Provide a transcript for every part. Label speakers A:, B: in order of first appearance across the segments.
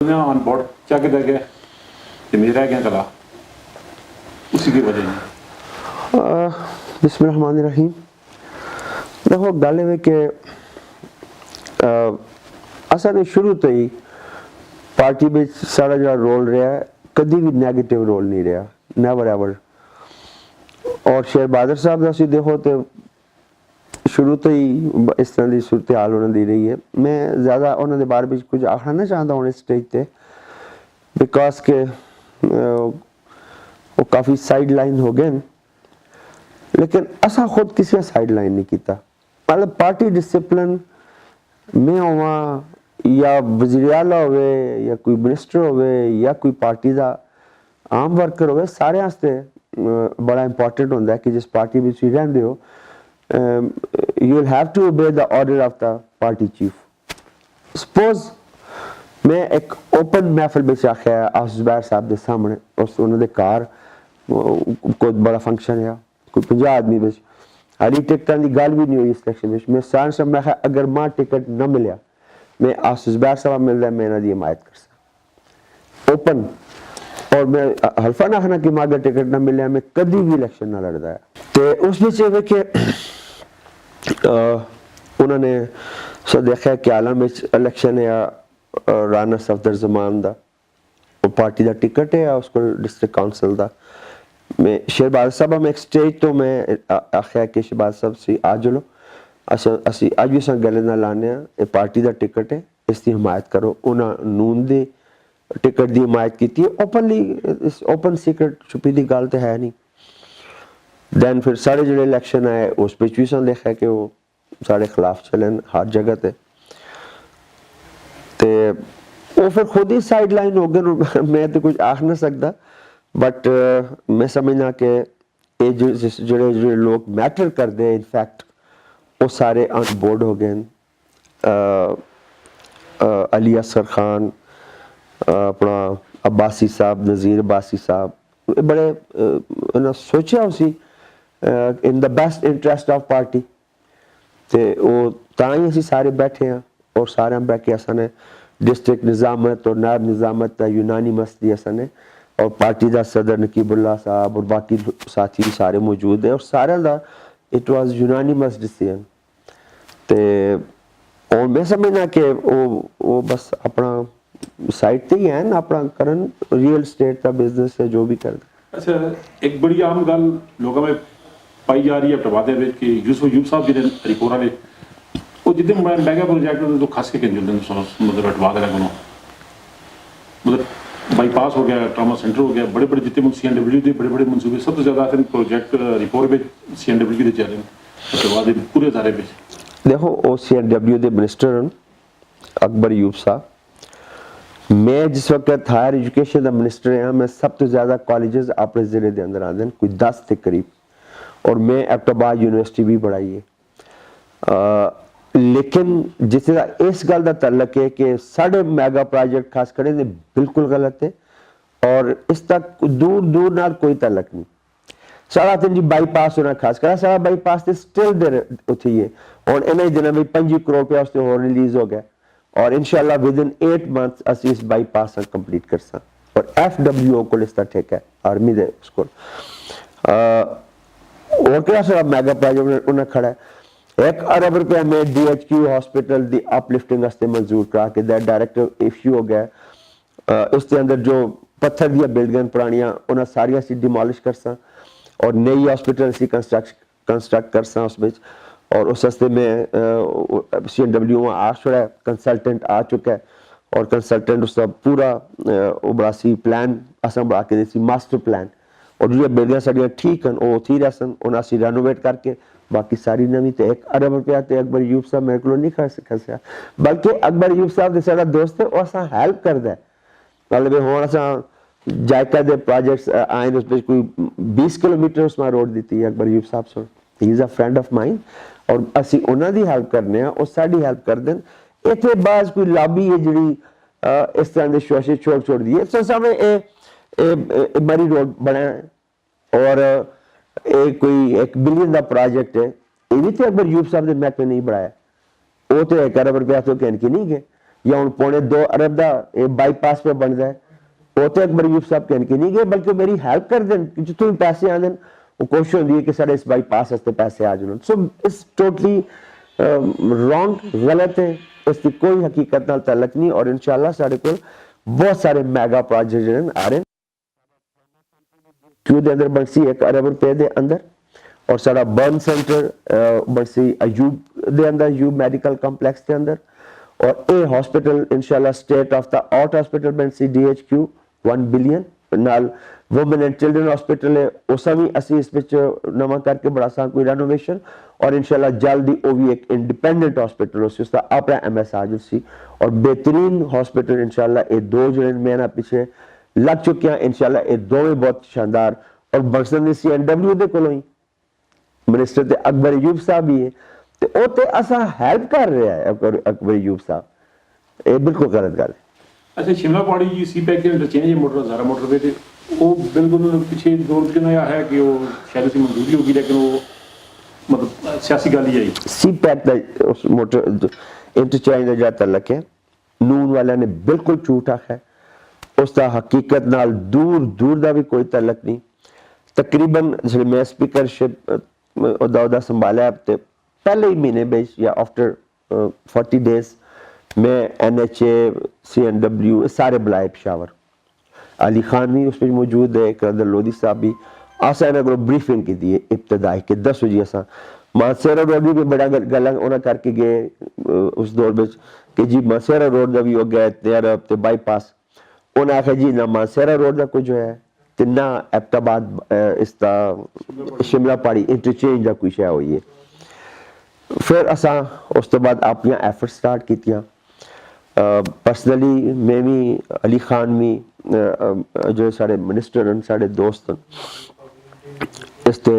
A: On board क्या कहता है कि मेरा क्या कला उसी की वजह
B: बिस्मिल्लाहिर्रहमानिर्रहीम। देखो गल है कि असल शुरू तो ही पार्टी में सारा जो रोल रहा है कभी भी नेगेटिव रोल नहीं रहा, नेवर एवर। और शेर बहादुर साहब का तुम देखो तो शुरू तो ही इस तरह की सूरत हाल उन्होंने दी रही है। मैं ज़्यादा उन्होंने बारे में कुछ आखना नहीं चाहता हूँ इस स्टेज पर, बिकॉज के वो काफ़ी साइड लाइन हो गए, लेकिन असा खुद किसी साइड लाइन नहीं किया। मतलब पार्टी डिसिप्लिन में होवा या वज़ीर आला होवे या कोई मिनिस्टर होवे या कोई पार्टी का आम वर्कर होवे, सारे वास्ते बड़ा इंपॉर्टेंट होता है कि जिस पार्टी में तुम रहंदे हो you will have to obey the order of the party chief. Suppose मैं एक ओपन महफिल में आख्या आसिफ ज़ुबैर साहब के सामने, उस उन्होंने घर कोई बड़ा फंक्शन है, कोई 50 आदमी में हाली टिकटा की गल भी नहीं हुई इलेक्शन में। मैं सारे सब मैं अगर मां टिकट न मिलिया मैं आसिफ ज़ुबैर साहब मिलता मैं इन्हों की हिमायत कर ओपन। और मैं हल्फा ना आखना कि मां अगर टिकट न मिलिया मैं कभी भी इलेक्शन ना लड़ता है। तो उस कि उन्होंने सो देखा कि आलम इलेक्शन है राना सफदर जमान का वो पार्टी का टिकट है या उसको डिस्ट्रिक्ट काउंसिल का। मैं शेर बहादुर साहब में एक स्टेज तो मैं आख्या कि शेर बहादुर साहब से आ चलो असी अज भी अस गले ना लाने ये पार्टी का टिकट है, इसकी हिमायत करो। उन्होंने नून के टिकट की हिमायत की ओपनली, ओपन सीक्रेट छुपी की गल तो है नहीं। दैन फिर सारे जो इलेक्शन आए उस भी देखा कि वो साढ़े खिलाफ चलन हर जगह ते वो फिर खुद ही साइड लाइन हो गए। मैं तो कुछ आख नहीं सकता, बट मैं समझना कि ये जो लोग मैटर करते हैं इनफैक्ट वो सारे ऑन बोर्ड हो गए। अली असगर खान, अपना अब्बासी साहब, नज़ीर अब्बासी साहब बड़े सोचा उसी in the best interest of party तो वो ताई असी सारे बैठे हैं और सारे बैठ के असने डिस्ट्रिक्ट निज़ामत और नायब निज़ामत का यूनानी मसदी असने और पार्टी का सदर नकीबुल्ला साहब और बाकी साथी सारे मौजूद हैं और सारे का इट वाज यूनानी मस डिसीजन। तो और मैं समझना कि वो बस अपना साइड पे ही है ना, अपना करन रियल स्टेट का बिजनेस है जो भी कर।
A: अच्छा, एक बड़ी आम गल लोगों में पाई जा रही है प्रभाते में कि यूसुफ साहब जिन्हें रिपोरा ने वो जितने मेगा प्रोजेक्ट तो खास के मतलब हटवा देना कोनो मतलब बाईपास हो गया, ट्रामा सेंटर हो गया, बड़े बड़े जितने CNW के बड़े बड़े मनसूबे सबसे ज़्यादा प्रोजेक्ट रिपोर्ट में CNW के चल रहे हैं पूरे सारे में।
B: देखो वो CNW के मिनिस्टर अकबर अयूब साहब, मैं जिस वक्त हायर एजुकेशन का मिनिस्टर हाँ मैं सब तो ज़्यादा कॉलेजेस अपने ज़िले के अंदर आते हैं कोई 10 के करीब, और मैं एबटाबाद यूनिवर्सिटी भी पढ़ाई है। लेकिन जिस इस गल का तल्लक है कि साढ़े मैगा प्रोजेक्ट खास करे बिल्कुल गलत है और इस तक दूर दूर नाल कोई तल्लक नहीं। सारा दिन जी बाईपास होना खास कर सारा बाईपास तो स्टिल देर उठी है और इन्हें दिनों में 25 करोड़ रुपया उससे और रिलीज हो गया और इंशाल्लाह विद इन 8 मंथ्स असी इस बाईपास कंप्लीट कर सकते और FWO को इसका ठेका है आर्मी दे उसको और क्या सारा मेगा प्रोजेक्ट उन्हें खड़ा है। 1 अरब रुपया में DHQ हॉस्पिटल दी अपलिफ्टिंग वास्ते मंजूर करा के डायरेक्टर इश्यू हो गया। उसके अंदर जो पत्थर दिया बिल्डिंग पुरानियां उन्हें सारिया सी डिमोलिश कर सा और नई हॉस्पिटल सी कंस्ट्रक्ट कर सा उसमें और उस हस्ते में CNW आ छोड़ा है, कंसल्टेंट आ चुका है और कंसल्टेंट उसका पूरा बड़ा प्लान असा बना के देसी मास्टर प्लान और जो बिल्डिंग साड़ियाँ ठीक हैं वो थी रहसन उन्हें असी रेनोवेट करके बाकी सारी नवी। तो 1 अरब रुपया तो अकबर अयूब साहब मेरे को नहीं खसिया, बल्कि अकबर अयूब साहब सारा दोस्त है और हेल्प करता है। मतलब हम असा जायका दे प्रोजेक्ट्स आए उस पर कोई 20 किलोमीटर उसमें रोड दी है अकबर अयूब साहब से, he is a friend of mine और असी उन्होंने हेल्प करने और साड़ी हेल्प कर दें। इतने बाज कोई लॉबी है जी इस तरह के शोशे छोड़ दिए तो सामने मरी रोड बना और एक कोई 1 बिलियन का प्रोजेक्ट है ये भी तो अकबर अयूब साहब ने महकमे नहीं बढ़ाया वो तो 1 अरब रुपया तो कहन की नहीं गए या हुण पौने 2 अरब का बाईपास पे बनता है, वो तो अकबर अयूब साहब कहने के नहीं गए, बल्कि मेरी हेल्प कर दें, जितों भी पैसे आते हैं वो कोशिश होती है कि साढ़े इस बाईपास वास्ते पैसे आ जाए। सो इट्स टोटली रॉन्ग, गलत है, इसकी कोई हकीकत नाल तल्लक नहीं। और इंशाल्लाह साढ़े को बहुत सारे मैगा प्रोजेक्ट जिहड़े आ रहे हैं क्यों दे अंदर बनसी 1 अरब रुपए दे अंदर, और साड़ा बर्न सेंटर बनसी अयूब दे अंदर, अयूब मेडिकल कॉम्प्लेक्स के अंदर, और ए हॉस्पिटल इंशाल्लाह state of the art hospital बनसी DHQ 1 बिलियन नाल वुमेन एंड चिल्ड्रन हॉस्पिटल है उसा भी असी इस विच नवा करके बड़ा सा कोई रेनोवेशन, और इंशाल्लाह जल्दी वो भी एक इंडिपेंडेंट हॉस्पिटल उसका अपना MSR सी, और बेहतरीन हॉस्पिटल इंशाल्लाह ये 2 जो महीना पीछे लग चुके हैं, इंशाल्लाह ये दोवें बहुत शानदार। और बक्सन CNW दे कोलों ही मिनिस्टर ते अकबर अयूब साहब भी है, तो वो ते असा हेल्प कर रहा है अकबर अयूब साहब, ये बिल्कुल गलत गल है।
A: अच्छा, शिमला पहाड़ी जी CPEC के इंटरचेंज मोटर ज़ारा मोटरवे थे वो बिल्कुल पिछले दौर के नया है कि वो शायद उसकी मंजूरी होगी, लेकिन वो मतलब सियासी गल ही आई।
B: CPEC का उस मोटर इंटरचेंज का जो तल्लक है, नून वाले ने बिल्कुल झूठ आखा है, उसका हकीकत नाल दूर दूर का भी कोई तल्लक नहीं। तकरीबन जो मैं स्पीकरशिप उहदा संभालिया तो पहले ही महीने में या आफ्टर 40 डेज मैं NHA CNW सारे बुलाए पेशावर, अली खान भी उसमें मौजूद है, करदर लोधी साहब भी, असा इन्होंने ब्रीफिंग की दी इब्तदाई के 10 बजे असा मानसेरा रोड भी बड़ा गल उन्हें करके गए उस दौर में कि जी मानसेरा रोड का भी हो गया इतने अरब तो बाईपास, उन्हें आखिया जी ना मानसेरा रोड का कुछ है तो ना एबटाबाद इसका शिमला पहाड़ी इंटरचेंज का कोई शय हुई है। फिर असा उस तो बाद अपन एफर्ट स्टार्ट कीतियां, पर्सनली मैं भी अली खान भी जो साढ़े मिनिस्टर हैं साढ़े दोस्त हैं इसते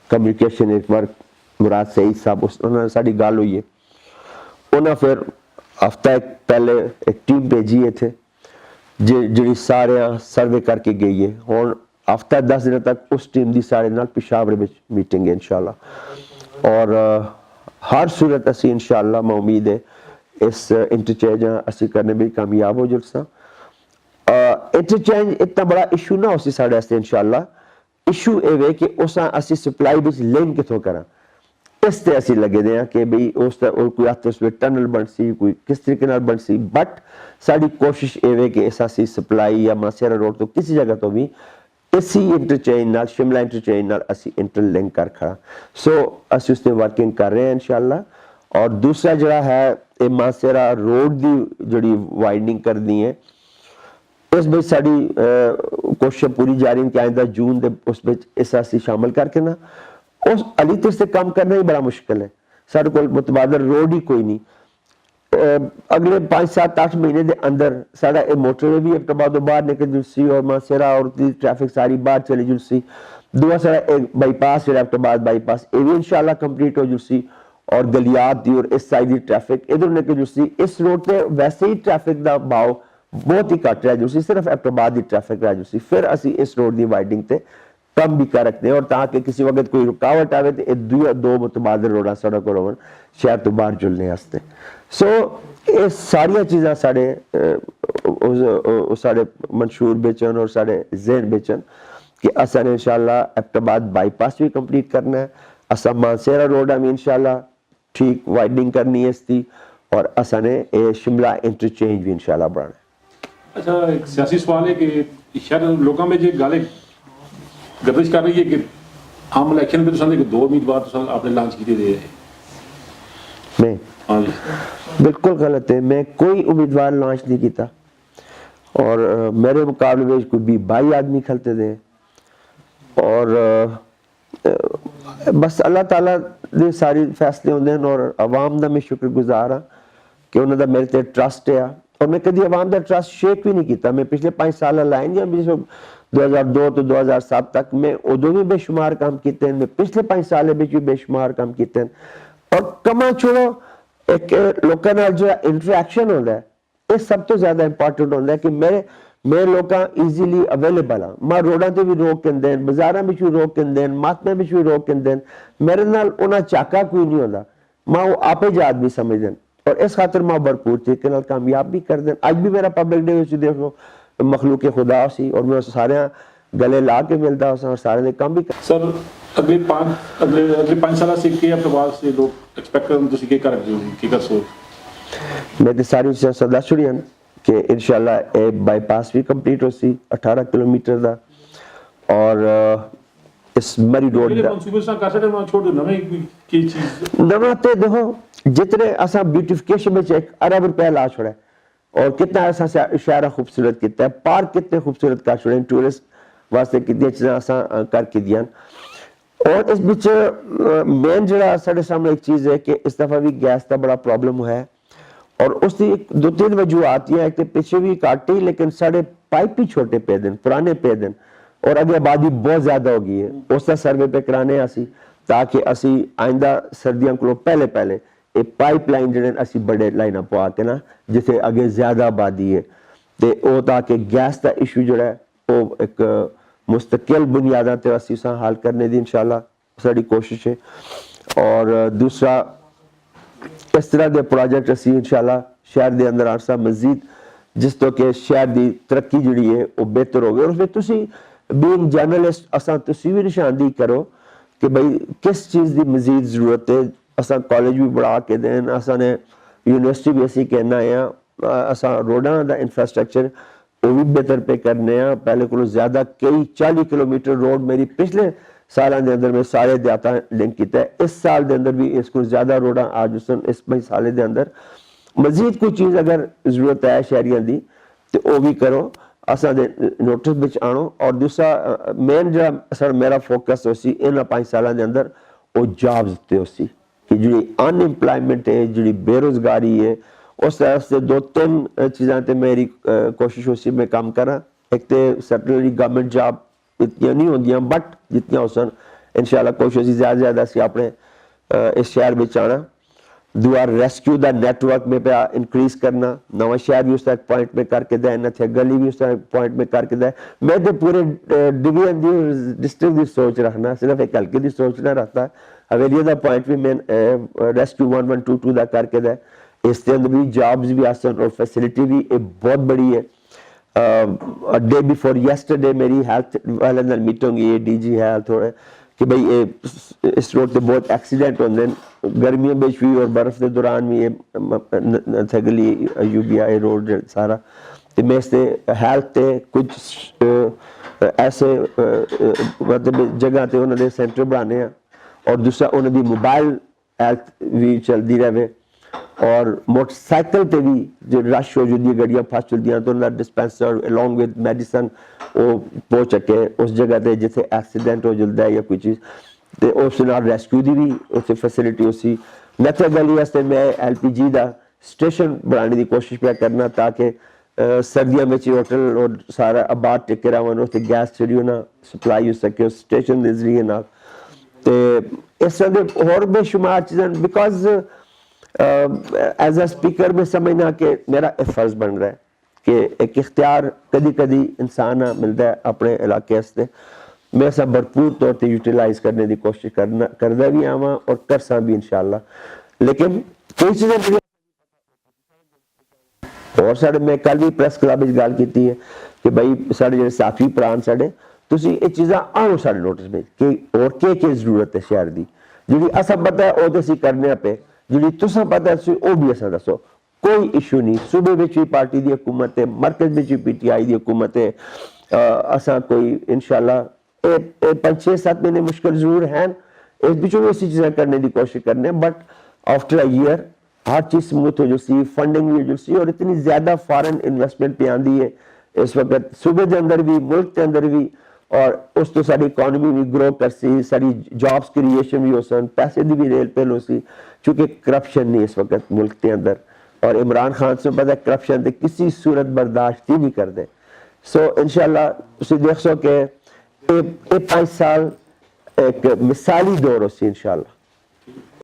B: कम्युनिकेशन एक बार मुराद सईद साहब उन्होंने साड़ी गल हुई है, उन्हें फिर हफ्ता एक पहले एक टीम भेजी है थे जी सारे सर्वे करके गई है, और हफ्ता 10 दिन तक उस टीम की सारे नाल पेशावर में मीटिंग है इंशाल्लाह। और हर सूरत असी इंशाल्लाह मैं उम्मीद है इस इंटरचेंज असी करने में कामयाब हो जुलसा। इंटरचेंज इतना बड़ा इशू ना हो साढ़े वास्ते इंशाल्लाह, इशू ये कि उस असी सप्लाई विच लिंक कितों करा, इस ते असी लगे दे कि भाई उस कोई हथ उस टनल बन सी कोई किस तरीके नाल बन सी, बट साड़ी कोशिश ये कि इस असी सप्लाई या मासेरा रोड तो किसी जगह तो भी इसी इंटरचेंज नाल शिमला इंटरचेंज नाल असी इंटरलिंक कर खड़ा, सो असी उसते वर्किंग कर रहे हैं इंशाल्लाह। और दूसरा जड़ा है ये मासेरा रोड की जड़ी वाइडनिंग करनी है, उस में साड़ी कोशिश पूरी जारी है कि आइंदा जून दे उस में इस असी शामिल करके ना उस अली तो से काम करना ही बड़ा मुश्किल है, साढ़े को मुतबादल रोड ही कोई नहीं। अगले 5, 7, 8 महीने के अंदर साड़ा ये मोटरवे भी एबटाबाद बाहर निकल जुलसी और मासेरा और ट्रैफिक सारी बाहर चली जुलसी, दूसरा साड़ा एक बाईपास जो एबटाबाद बाईपास ये भी इंशाल्लाह कंप्लीट हो जुलसी, और गलियात दी और इस साइड की ट्रैफिक इधर निकल जुलसी। इस रोड पे वैसे ही ट्रैफिक का भाव बहुत ही घट रहा जुलसी, सिर्फ एबटाबाद की ट्रैफिक रह जुलसी, फिर असी इस रोड की वाइडिंग से कम भी कर रखते हैं, और ताकि किसी वक्त कोई रुकावट आवे तो दो मुतबादल रोड़ा सड़क और शहर तो बाहर जुलने वास्ते। सो ये सारिया चीज़ा साढ़े साढ़े मंशूर बेचन और साढ़े जहन बेचन कि असा ने इंशाल्लाह एबटाबाद बाईपास भी कंप्लीट करना है, असा मानसेरा रोड में इंशाल्लाह ठीक वाइडनिंग करनी है इसकी, और असा ने ये शिमला इंटरचेंज भी इंशाल्लाह बढ़ाना है।
A: अच्छा, एक सियासी सवाल है कि शायद लोगों में जो गल गर्दिश कर रही है कि आम इलेक्शन में तो 2 उम्मीदवार आपने लॉन्च किए दे
B: मैं
A: हाँ जी
B: बिल्कुल गलत है, मैं कोई उम्मीदवार लॉन्च नहीं किया, और मेरे मुकाबले में कोई 22 आदमी खलते थे, और बस अल्लाह ताला दे सारे फैसले होंगे हैं, और आवाम का मैं शुक्रगुजार हाँ कि उन्होंने मेरे ते ट्रस्ट है, और मैं कभी आवाम का ट्रस्ट शेक भी नहीं किया। मैं पिछले 5 साल लाइन या 2002 तो 2007 तक मैं उदों भी बेशुमार काम किए, मैं पिछले 5 साल भी बेशुमार काम किए, और कमा छोड़ो एक लोगों नाल जो इंटरैक्शन होता है ये सब तो ज्यादा इंपॉर्टेंट होता है कि मेरे लोग ईजीली अवेलेबल हाँ, मैं रोडों से भी रोक के बाजारों में भी रोक के मातमे में भी रोक के मेरे नाल उन्हें चाका कोई नहीं होता, मैं वो आपे जात भी समझदन, और इस खातर मैं भरपूर तरीके नाल कामयाब भी कर दें। अज भी मेरा पब्लिक डे विच देखो मखलूक खुदा सी और मैं सारे गले ला के मिलता और सारे दे काम भी
A: सर अगले 5 साल से के प्रभाव से लोग एक्सपेक्ट करन तुसी के कर रहे हो की कर सोच
B: मैं तो सारी चीज़ां दस छुड़ियां कि इंशाल्लाह ये बाईपास भी कंप्लीट हो सी 18 किलोमीटर का और इस मरी रोड
A: पहले मंसूबे से कर सकते मैं छोड़ दो नवे की चीज
B: नवा ते देखो जितने असा ब्यूटिफिकेशन में एक अरब रुपया ला छोड़ा है और कितना ऐसा शहर खूबसूरत किया है, पार्क कितने खूबसूरत कर छोड़े टूरिस्ट वास्ते कितनी चीज़ें असा करके दियां। और इस बीच मेन जरा साढ़े सामने एक चीज़ है कि इस दफ़ा भी गैस का बड़ा प्रॉब्लम है और उसकी एक 2-3 वजूहत है। एक तो पिछे भी काटी लेकिन साढ़े पाइप भी छोटे पे दिन पुराने पे दिन और अगे आबादी बहुत ज़्यादा हो गई है। उसका सर्वे पे कराने असी ताकि असी आइंदा सर्दियों को पहले पहले एक पाइपलाइन जड़े असी बड़े लाइना पवा के ना जिथे अगे ज़्यादा आबादी है तो ताकि गैस का इशू जड़ा है वो एक मुस्तकिल बुनियादा ते असी उसा हल करने की इंशाल्लाह साड़ी कोशिश है। और दूसरा इस तरह के प्रोजेक्ट असी इंशाल्लाह शहर के अंदर आसा मजीद जिस तो कि शहर की तरक्की जी है वो बेहतर हो गई। और उसमें तुसी बीइंग जर्नलिस्ट असा तुसी भी निशानदेही करो कि भाई किस चीज़ की मजीद जरूरत है। असा कॉलेज भी बढ़ा के दें असा ने यूनिवर्सिटी भी असी कहना है असा रोडां का इंफ्रास्ट्रक्चर वो भी बेहतर पे करने पहले को ज्यादा कई 40 किलोमीटर रोड मेरी पिछले साल के अंदर में सारे देहात लिंक किया है। इस साल के अंदर भी इसको ज्यादा रोडा आज इस साल के अंदर मजीद कोई चीज़ अगर जरूरत है शहरियों की तो वो भी करो असा दे नोटिस विच आनो। और दूसरा मेन जो मेरा फोकस हो सी इन 5 साल के अंदर वो जॉब्स ते हो सी कि जी अनएम्प्लॉयमेंट है जी बेरोजगारी है उस तरह से 2-3 चीज़ां ते मेरी कोशिश हो सी मैं काम करा। एक तो सर्टनली गवर्नमेंट जॉब इतनी नहीं होंदियां बट जितनी हो सन इंशाल्लाह कोशिश ज़्यादा सी अपने इस शहर में आना। दूआ रेस्क्यू का नेटवर्क में पे इंक्रीज करना नवा शहर भी उस तरह पॉइंट में करके दे इतने गली भी उस तरह पॉइंट में करके दे। मैं तो पूरे डिवीजन की डिस्ट्रिक्ट की सोच रखना सिर्फ एक हल्के की सोच ना रखता हवेली का पॉइंट भी मैं रेस्क्यू 1122 का करके दे। इसके अंदर भी जॉब्स भी आसन और फैसिलिटी भी एक बहुत बड़ी है। डे बिफोर यस्टरडे मेरी हेल्थ वाले नाल मीटिंग हुई डीजी हेल्थ हो कि भाई ये इस रोड पे बहुत एक्सीडेंट होंगे गर्मियों में भी और बर्फ के दौरान भी ये थगली यूबिया रोड सारा तो मैं इससे हेल्थ ते कुछ ऐसे मतलब जगह ते उन्होंने सेंटर बनाने और दूसरा उन्होंने मोबाइल हेल्थ भी चलती रहे और मोटरसाइकिल पे भी जो रश हो जाती है गड्डियाँ फस चलती तो उन्होंने डिस्पेंसर अलॉन्ग विद मेडिसन वो पहुँच सके उस जगह पे जिथे एक्सीडेंट हो जाता है या कोई चीज़ तो उस रेस्क्यू की भी उसे फैसिलिटी उसी नथा गली वास्ते मैं LPG का स्टेशन बनाने की कोशिश पे करना ताकि सर्दियों में होटल और सारा आबाद टिके रहन उसे गैस जी ना सप्लाई हो सके उस स्टेशन के जरिए ना तो इस तरह के होर बेशुमार चीज़ां बिकॉज एज अ स्पीकर में समझना कि मेरा एक फर्ज बन रहा है कि एक इख्तियार कदी कदी इंसान मिलता है अपने इलाके से मैं सब भरपूर तौर पर यूटिलाइज करने की कोशिश करता भी आवा और कर सा भी इंशाल्लाह। लेकिन कोई चीज़ें और साढ़े मैं कल भी प्रेस क्लब गल की है कि भाई साढ़े जो साथी प्राण साढ़े तुम ये चीज़ां आओ साढ़े नोटिस में कि और के जरूरत है शहर की जी असा पता है वो तो करने पे जी तुसा पता है वो भी असा दसो कोई इशू नहीं। सूबे में भी पार्टी की हुकूमत है मरकज में भी PTI की हुकूमत है असा कोई इंशाल्लाह 5-6-7 महीने मुश्किल जरूर हैं इस बीच में ऐसी चीज़ें करने की कोशिश करने but after a year her cheese smooth हो जाती फंडिंग भी हो जाती और इतनी ज़्यादा फॉरेन इन्वेस्टमेंट पे आती है इस वक्त सूबे के अंदर भी मुल्क के अंदर भी और उस तो सारी इकॉनमी भी ग्रो कर सी सारी जॉब्स क्रिएशन भी हो सन पैसे की भी रेल पेल हो सी चूँकि करप्शन नहीं इस वक्त मुल्क के अंदर और इमरान खान से पता करप्शन किसी सूरत बर्दाश्त ही नहीं करते। सो इंशाल्लाह तुम देख सो कि 5 साल एक मिसाली दौर हो सी इंशाल्लाह।